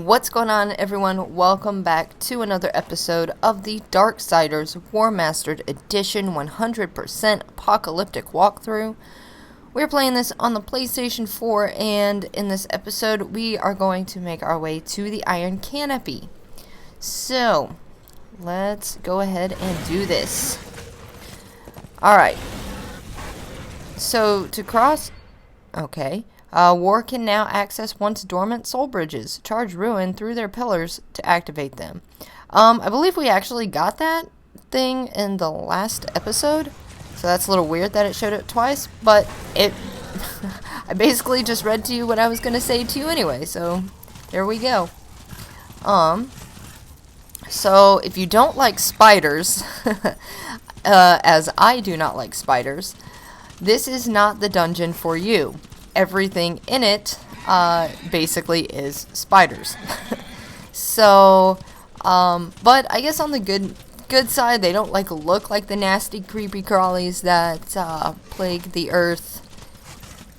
What's going on, everyone? Welcome back to another episode of the Darksiders Warmastered Edition 100% Apocalyptic walkthrough. We're playing this on the PlayStation 4, and in this episode, we are going to make our way to the Iron Canopy. So, let's go ahead and do this. Alright. So, to cross... Okay. War can now access once dormant soul bridges. Charge ruin through their pillars to activate them. I believe we actually got that thing in the last episode. So that's a little weird that it showed it twice. But it... I basically just read to you what I was going to say to you anyway. So, there we go. So, if you don't like spiders... as I do not like spiders... This is not the dungeon for you. Everything in it basically is spiders. So, but I guess on the good side, they don't look like the nasty, creepy crawlies that plague the earth,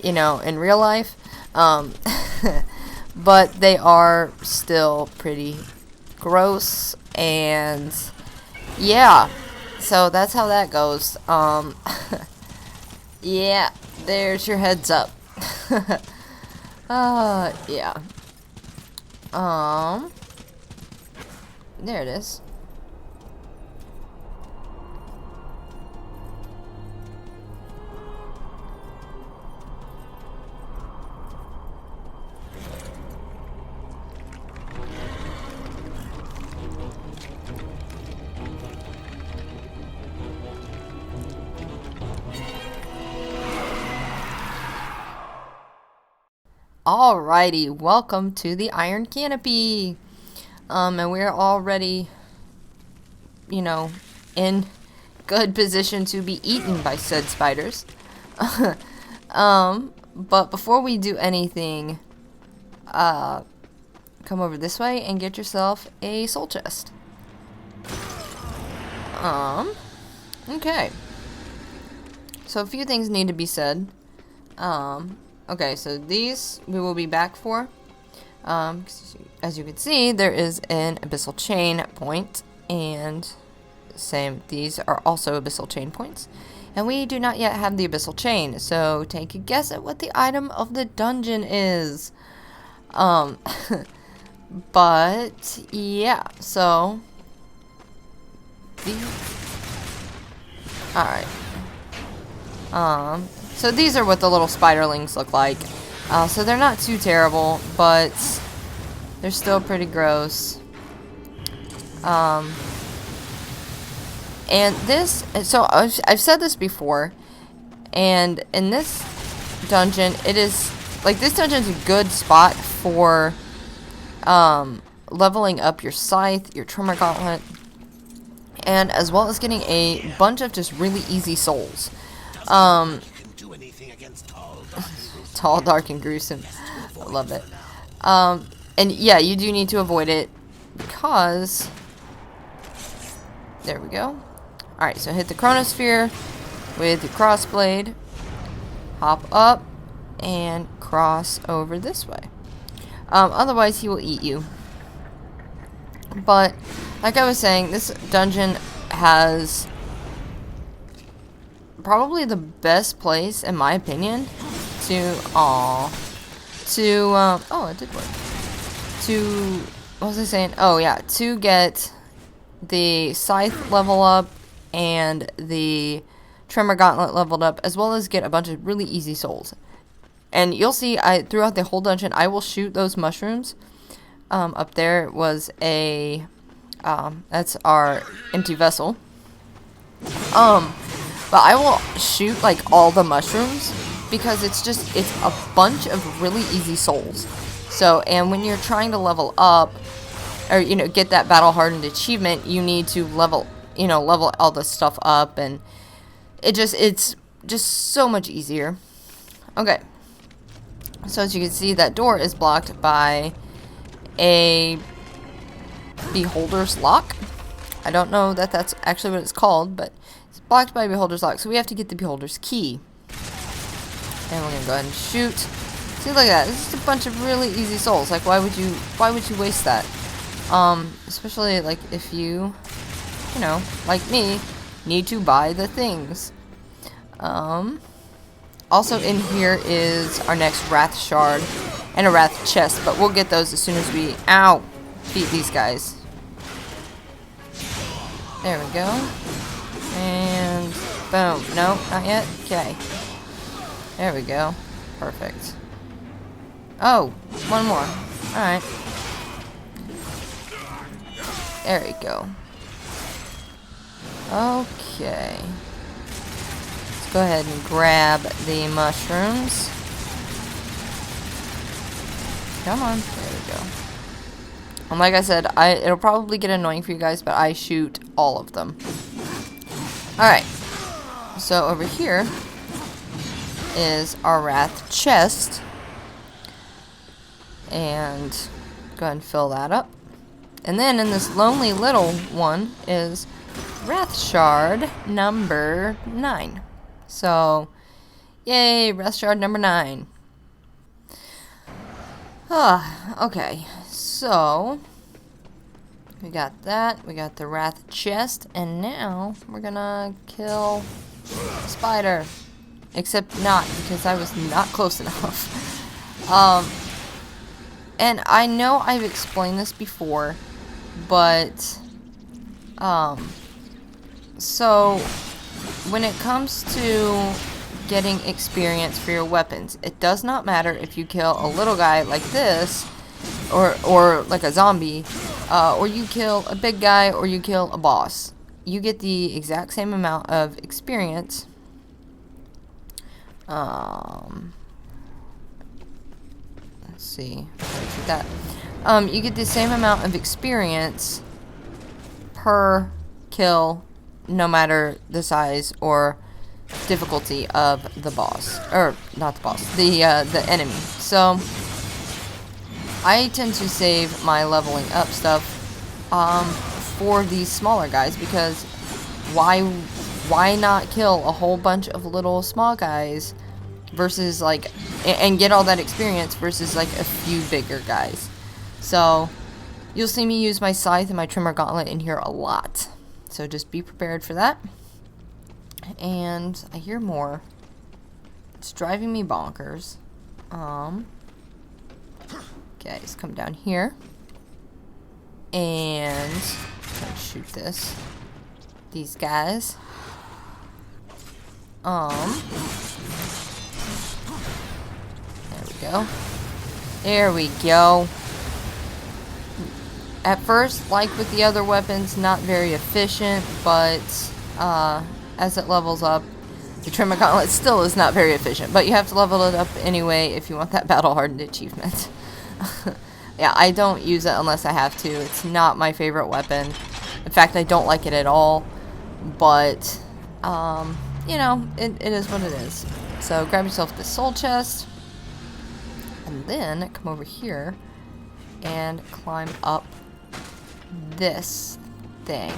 you know, in real life. But they are still pretty gross, and yeah. So that's how that goes. Yeah, there's your heads up. Yeah. There it is. Alrighty, welcome to the Iron Canopy. And we're already, you know, in good position to be eaten by said spiders. But before we do anything, come over this way and get yourself a soul chest. Okay. So a few things need to be said. Okay, so these we will be back for. As you can see, there is an abyssal chain point, and same, these are also abyssal chain points. And we do not yet have the abyssal chain, so take a guess at what the item of the dungeon is. But yeah, so alright. So these are what the little spiderlings look like. So they're not too terrible, but they're still pretty gross. And this, so I've said this before, and in this dungeon, it is, like, this dungeon's a good spot for leveling up your scythe, your tremor gauntlet, and as well as getting a bunch of just really easy souls. Tall, dark, and gruesome. I love it. And yeah, you do need to avoid it because... There we go. Alright, so hit the chronosphere with your crossblade. Hop up and cross over this way. Otherwise, he will eat you. But, like I was saying, this dungeon has probably the best place, in my opinion, oh, it did work. What was I saying? Oh, yeah, to get the scythe level up and the tremor gauntlet leveled up, as well as get a bunch of really easy souls. And you'll see, throughout the whole dungeon, I will shoot those mushrooms. Up there was that's our empty vessel. But I will shoot, like, all the mushrooms, because it's a bunch of really easy souls. So, and when you're trying to level up, or, you know, get that battle-hardened achievement, you need to level all this stuff up, and it's just so much easier. Okay. So, as you can see, that door is blocked by a Beholder's Lock. I don't know that that's actually what it's called, but it's blocked by Beholder's Lock, so we have to get the Beholder's Key. And we're going to go ahead and shoot. See, look at that. This is a bunch of really easy souls. Like, why would you waste that? Especially, like, if you know, like me, need to buy the things. Also in here is our next Wrath Shard and a Wrath Chest, but we'll get those as soon as we, beat these guys. There we go. And boom. No, not yet. Okay. There we go. Perfect. Oh, one more. Alright. There we go. Okay. Let's go ahead and grab the mushrooms. Come on. There we go. And like I said, it'll probably get annoying for you guys, but I shoot all of them. Alright. So over here is our Wrath Chest. And go ahead and fill that up. And then in this lonely little one is Wrath Shard number 9. So, yay, Wrath Shard number 9. Okay, so we got that. We got the Wrath Chest, and now we're gonna kill Spider. Except not, because I was not close enough. And I know I've explained this before, but so when it comes to getting experience for your weapons, it does not matter if you kill a little guy like this, or like a zombie, or you kill a big guy, or you kill a boss. You get the exact same amount of experience. Let's see. That. You get the same amount of experience per kill, no matter the size or difficulty of the boss, or not the boss, the enemy. So I tend to save my leveling up stuff for these smaller guys, because why not kill a whole bunch of little small guys versus like and get all that experience versus like a few bigger guys. So you'll see me use my scythe and my trimmer gauntlet in here a lot. So just be prepared for that. And I hear more. It's driving me bonkers. Okay, let's come down here. And try to shoot these guys. There we go. There we go. At first, like with the other weapons, not very efficient, but as it levels up, the trimmer gauntlet still is not very efficient, but you have to level it up anyway if you want that battle hardened achievement. Yeah, I don't use it unless I have to. It's not my favorite weapon. In fact, I don't like it at all, but you know, it is what it is. So grab yourself this soul chest, and then come over here and climb up this thing.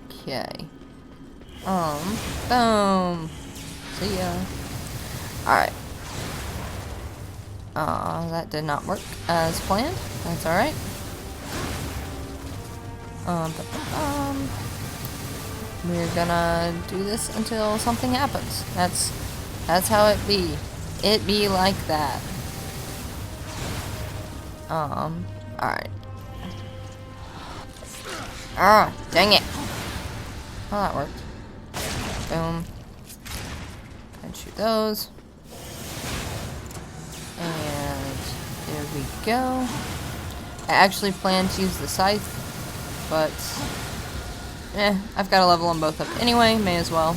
Okay. Boom. See ya. Alright. That did not work as planned. That's alright. We're gonna do this until something happens. That's how it be. It be like that. Alright. Ah, dang it. Oh, that worked. Boom. And shoot those. And there we go. I actually plan to use the scythe, but I've got to level them both up anyway, may as well.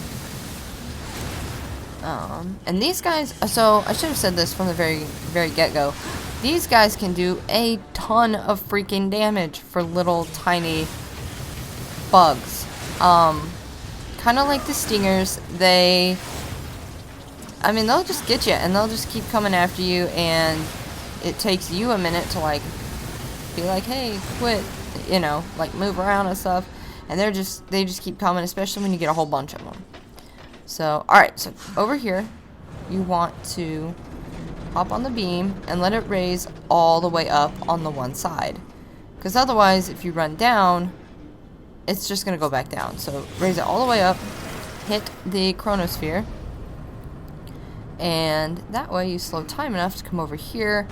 And these guys, so I should have said this from the very get-go. These guys can do a ton of freaking damage for little tiny bugs. Kind of like the stingers, they'll just get you, and they'll just keep coming after you, and it takes you a minute to like be like, hey, quit, you know, like move around and stuff, and they just keep coming, especially when you get a whole bunch of them. So, alright, so over here you want to hop on the beam and let it raise all the way up on the one side. Because otherwise, if you run down, it's just going to go back down. So raise it all the way up, hit the chronosphere, and that way you slow time enough to come over here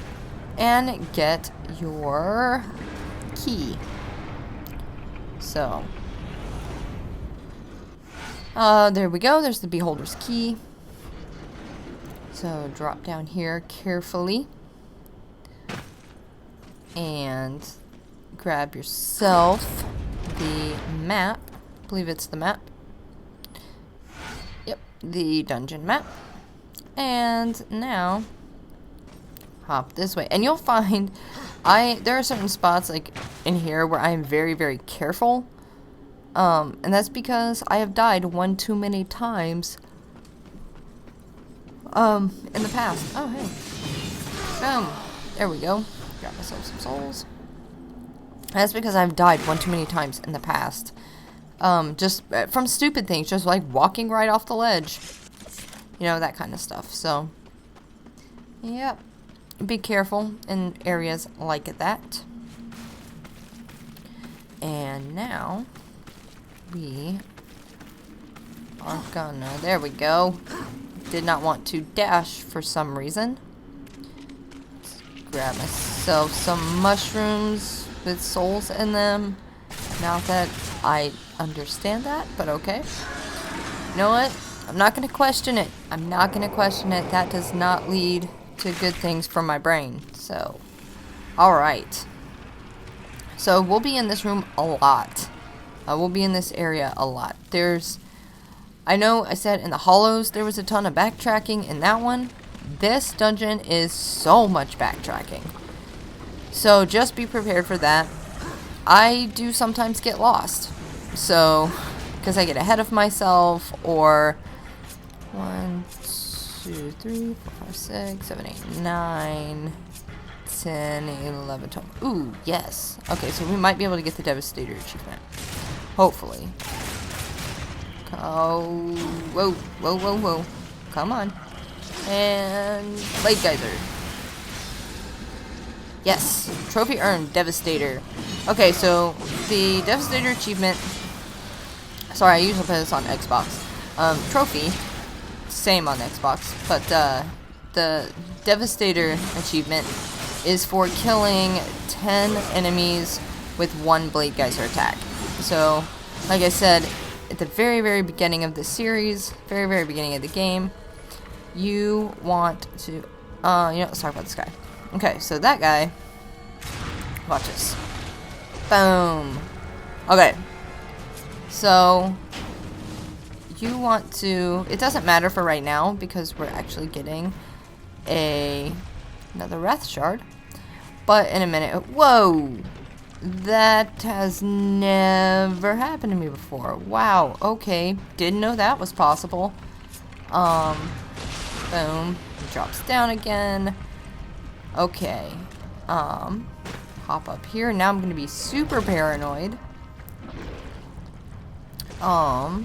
and get your key. So, there we go. There's the Beholder's key. So drop down here carefully and grab yourself the map. I believe it's the map. Yep, the dungeon map. And now hop this way. And you'll find there are certain spots like in here where I am very, very careful. And that's because I have died one too many times in the past. Oh, hey. Boom. There we go. Got myself some souls. That's because I've died one too many times in the past. Just from stupid things, just like walking right off the ledge. You know, that kind of stuff. So, yep. Be careful in areas like that. And now, we are gonna... There we go. Did not want to dash for some reason. Let's grab myself some mushrooms with souls in them. Not that I understand that, but okay. You know what? I'm not going to question it. I'm not going to question it. That does not lead to good things for my brain. So, alright. So, we'll be in this room a lot. We'll be in this area a lot. I know I said in the Hollows there was a ton of backtracking in that one. This dungeon is so much backtracking. So just be prepared for that. I do sometimes get lost. So, because I get ahead of myself, or 1, 2, 3, 4, 5, 6, 7, 8, 9, 10, 11, 12. Ooh, yes. Okay, so we might be able to get the Devastator achievement. Hopefully. Oh, whoa, whoa, whoa, whoa. Come on. And Blade Geyser. Yes. Trophy earned, Devastator. Okay, so the Devastator achievement... Sorry, I usually put this on Xbox. Trophy, same on Xbox, but the Devastator achievement is for killing 10 enemies with 1 Blade Geyser attack. So, like I said, at the very, very beginning of the series, very, very beginning of the game, you want to, you know, let's talk about this guy. Okay, so that guy, watch this. Boom. Okay. So, you want to, it doesn't matter for right now, because we're actually getting another Wrath Shard. But in a minute, whoa! That has never happened to me before. Wow, okay. Didn't know that was possible. Boom. Drops down again. Okay. Hop up here. Now I'm gonna be super paranoid. Okay,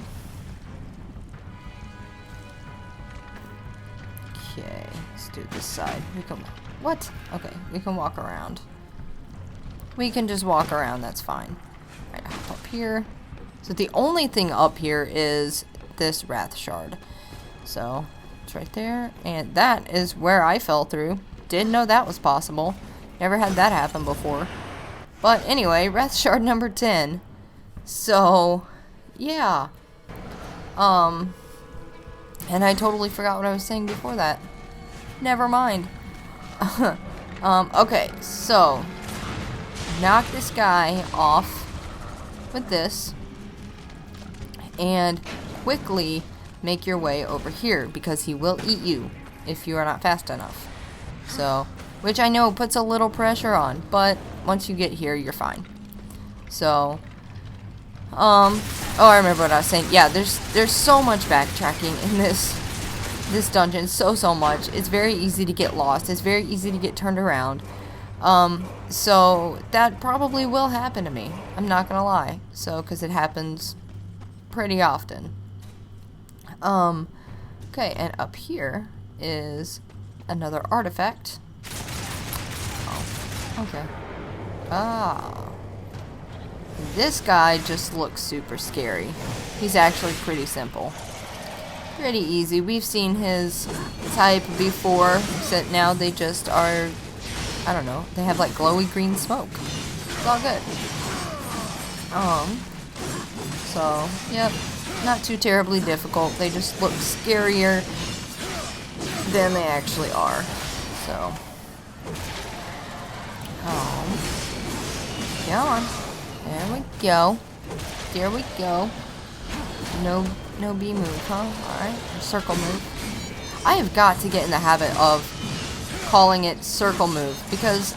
let's do this side. We can... What? Okay, we can walk around. We can just walk around, that's fine. Alright, hop up here. So the only thing up here is this Wrath Shard. So, it's right there. And that is where I fell through. Didn't know that was possible. Never had that happen before. But anyway, Wrath Shard number 10. So, yeah. And I totally forgot what I was saying before that. Never mind. Okay, so knock this guy off with this and quickly make your way over here, because he will eat you if you are not fast enough. So, which I know puts a little pressure on, but once you get here, you're fine. So, oh, I remember what I was saying. Yeah, there's so much backtracking in this dungeon, so much. It's very easy to get lost. It's very easy to get turned around. So that probably will happen to me. I'm not gonna lie. So, because it happens pretty often. Okay, and up here, is another artifact. Oh, okay. Ah. This guy just looks super scary. He's actually pretty simple. Pretty easy. We've seen his type before, except now they just are, I don't know, they have like glowy green smoke. It's all good. So, yep, not too terribly difficult. They just look scarier than they actually are. So, go on. There we go. There we go. No B move, huh? Alright. Circle move. I have got to get in the habit of calling it circle move because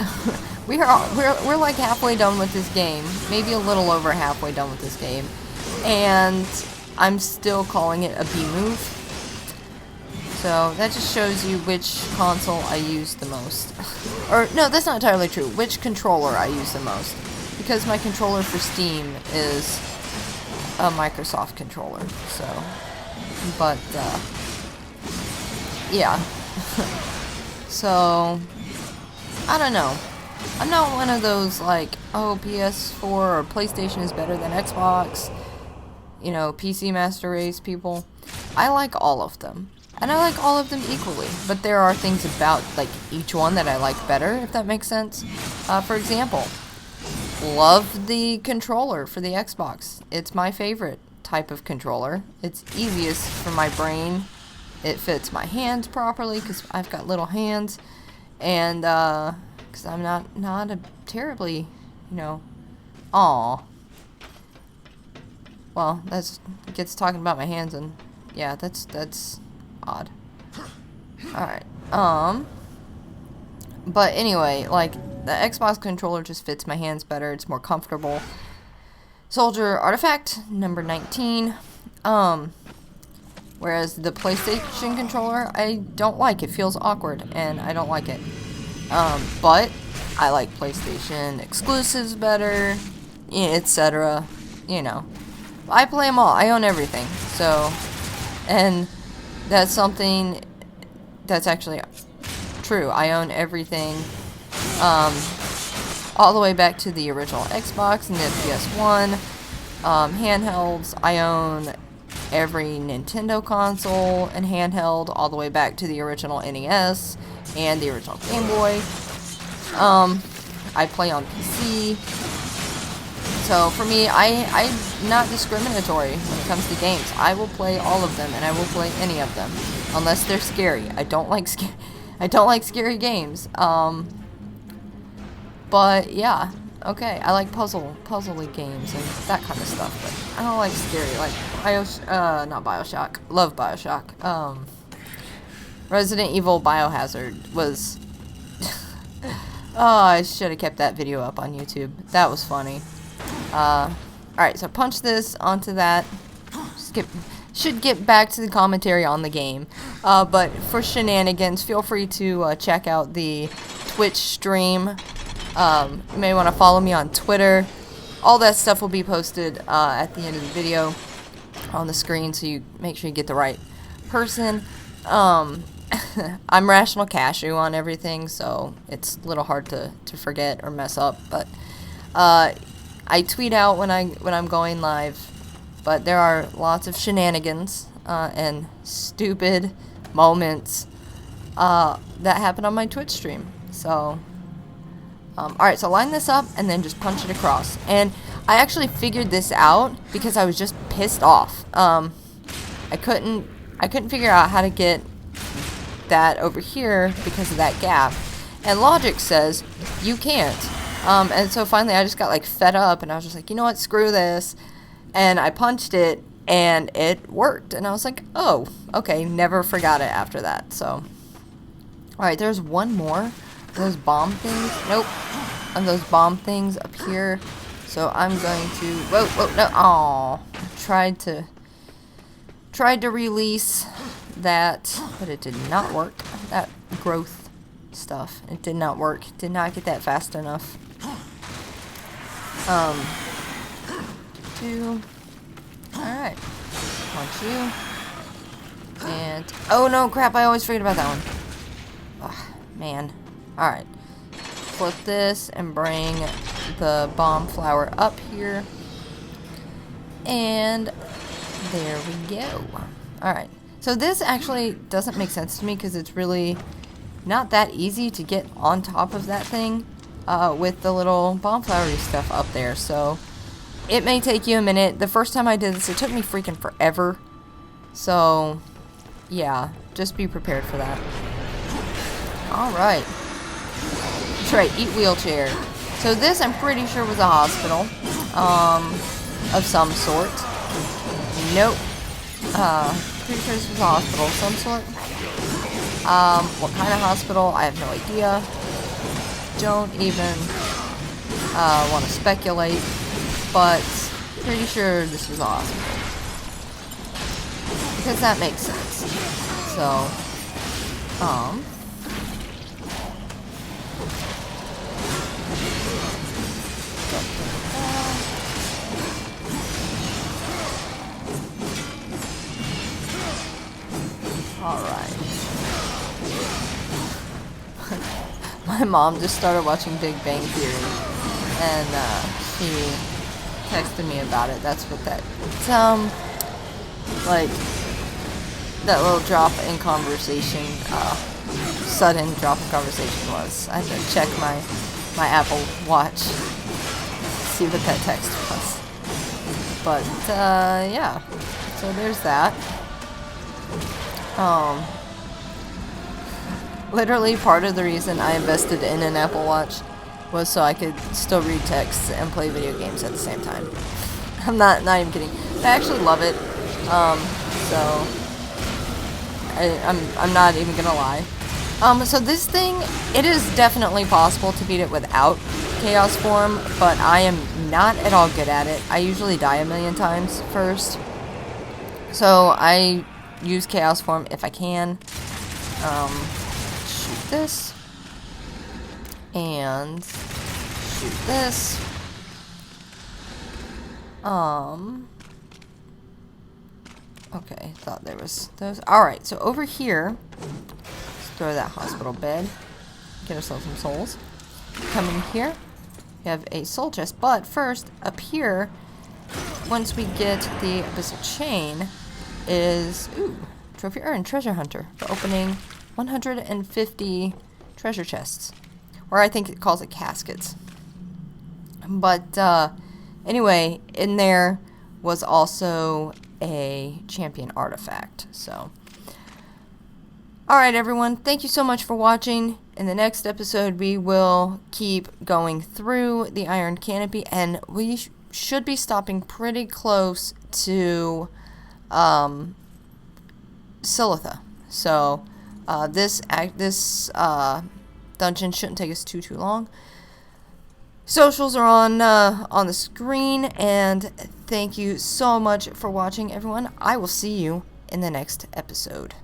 we're like halfway done with this game. Maybe a little over halfway done with this game. And I'm still calling it a B move. So that just shows you which console I use the most. Or no, that's not entirely true. Which controller I use the most. Because my controller for Steam is a Microsoft controller, so, but, yeah, so, I don't know, I'm not one of those, like, oh, PS4 or PlayStation is better than Xbox, you know, PC Master Race people. I like all of them, and I like all of them equally, but there are things about, like, each one that I like better, if that makes sense. For example, love the controller for the Xbox. It's my favorite type of controller. It's easiest for my brain. It fits my hands properly because I've got little hands, and because I'm not a terribly, you know, well, that's gets talking about my hands, and yeah, that's odd. All right. But anyway, like, the Xbox controller just fits my hands better. It's more comfortable. Soldier Artifact, number 19. Whereas the PlayStation controller, I don't like. It feels awkward, and I don't like it. But I like PlayStation exclusives better, etc. You know. I play them all. I own everything. So, and that's something that's actually true. I own everything. All the way back to the original Xbox and the PS1. Handhelds, I own every Nintendo console and handheld, all the way back to the original NES and the original Game Boy. I play on PC. So for me, I'm not discriminatory when it comes to games. I will play all of them, and I will play any of them, unless they're scary. I don't like scary games. But yeah, okay. I like puzzly games and that kind of stuff, but I don't like scary, like not Bioshock. Love Bioshock. Resident Evil Biohazard was. Oh, I should have kept that video up on YouTube. That was funny. Alright, so punch this onto that. Should get back to the commentary on the game. But for shenanigans, feel free to check out the Twitch stream. You may want to follow me on Twitter. All that stuff will be posted at the end of the video on the screen, so you make sure you get the right person. I'm Rational Cashew on everything, so it's a little hard to forget or mess up. But I tweet out when I'm going live. But there are lots of shenanigans and stupid moments that happen on my Twitch stream. So, alright, so line this up and then just punch it across. And I actually figured this out because I was just pissed off. I couldn't figure out how to get that over here because of that gap. And logic says you can't. And so finally I just got like fed up and I was just like, you know what, screw this. And I punched it and it worked. And I was like, oh, okay, never forgot it after that. So, alright, there's one more of those bomb things. Nope. Of those bomb things up here. So I'm going to, whoa, no, aw. Tried to release that, but it did not work. That growth stuff, it did not work. Did not get that fast enough. Two. Alright. Punch you. And, oh no, crap, I always forget about that one. Ugh, man. Alright. Flip this and bring the bomb flower up here. And there we go. Alright. So this actually doesn't make sense to me because it's really not that easy to get on top of that thing with the little bomb flowery stuff up there. So it may take you a minute. The first time I did this, it took me freaking forever. So yeah, just be prepared for that. Alright. That's right, eat wheelchair. So this, I'm pretty sure, was a hospital of some sort. Nope. Pretty sure this was a hospital of some sort. What kind of hospital? I have no idea. Don't even want to speculate, but pretty sure this was a hospital. Because that makes sense. So, alright. My mom just started watching Big Bang Theory, and she texted me about it. That's what that, like, that little drop in conversation, sudden drop in conversation was. I had to check my Apple Watch, see what that text was. But, yeah, so there's that. Literally part of the reason I invested in an Apple Watch was so I could still read texts and play video games at the same time. I'm not even kidding. I actually love it. So I'm not even gonna lie. So this thing, it is definitely possible to beat it without Chaos Form, but I am not at all good at it. I usually die a million times first. So I use Chaos Form if I can. Shoot this. And shoot this. Okay, thought there was those. Alright, so over here, let's throw that hospital bed. Get ourselves some souls. Come in here. We have a soul chest, but first, up here, once we get the Abyssal Chain, is, ooh, Trophy Earned Treasure Hunter for opening 150 treasure chests. Or I think it calls it caskets. But, anyway, in there was also a champion artifact, so. Alright everyone, thank you so much for watching. In the next episode, we will keep going through the Iron Canopy, and we should be stopping pretty close to Silitha. So this dungeon shouldn't take us too long. Socials are on the screen, and thank you so much for watching, everyone. I will see you in the next episode.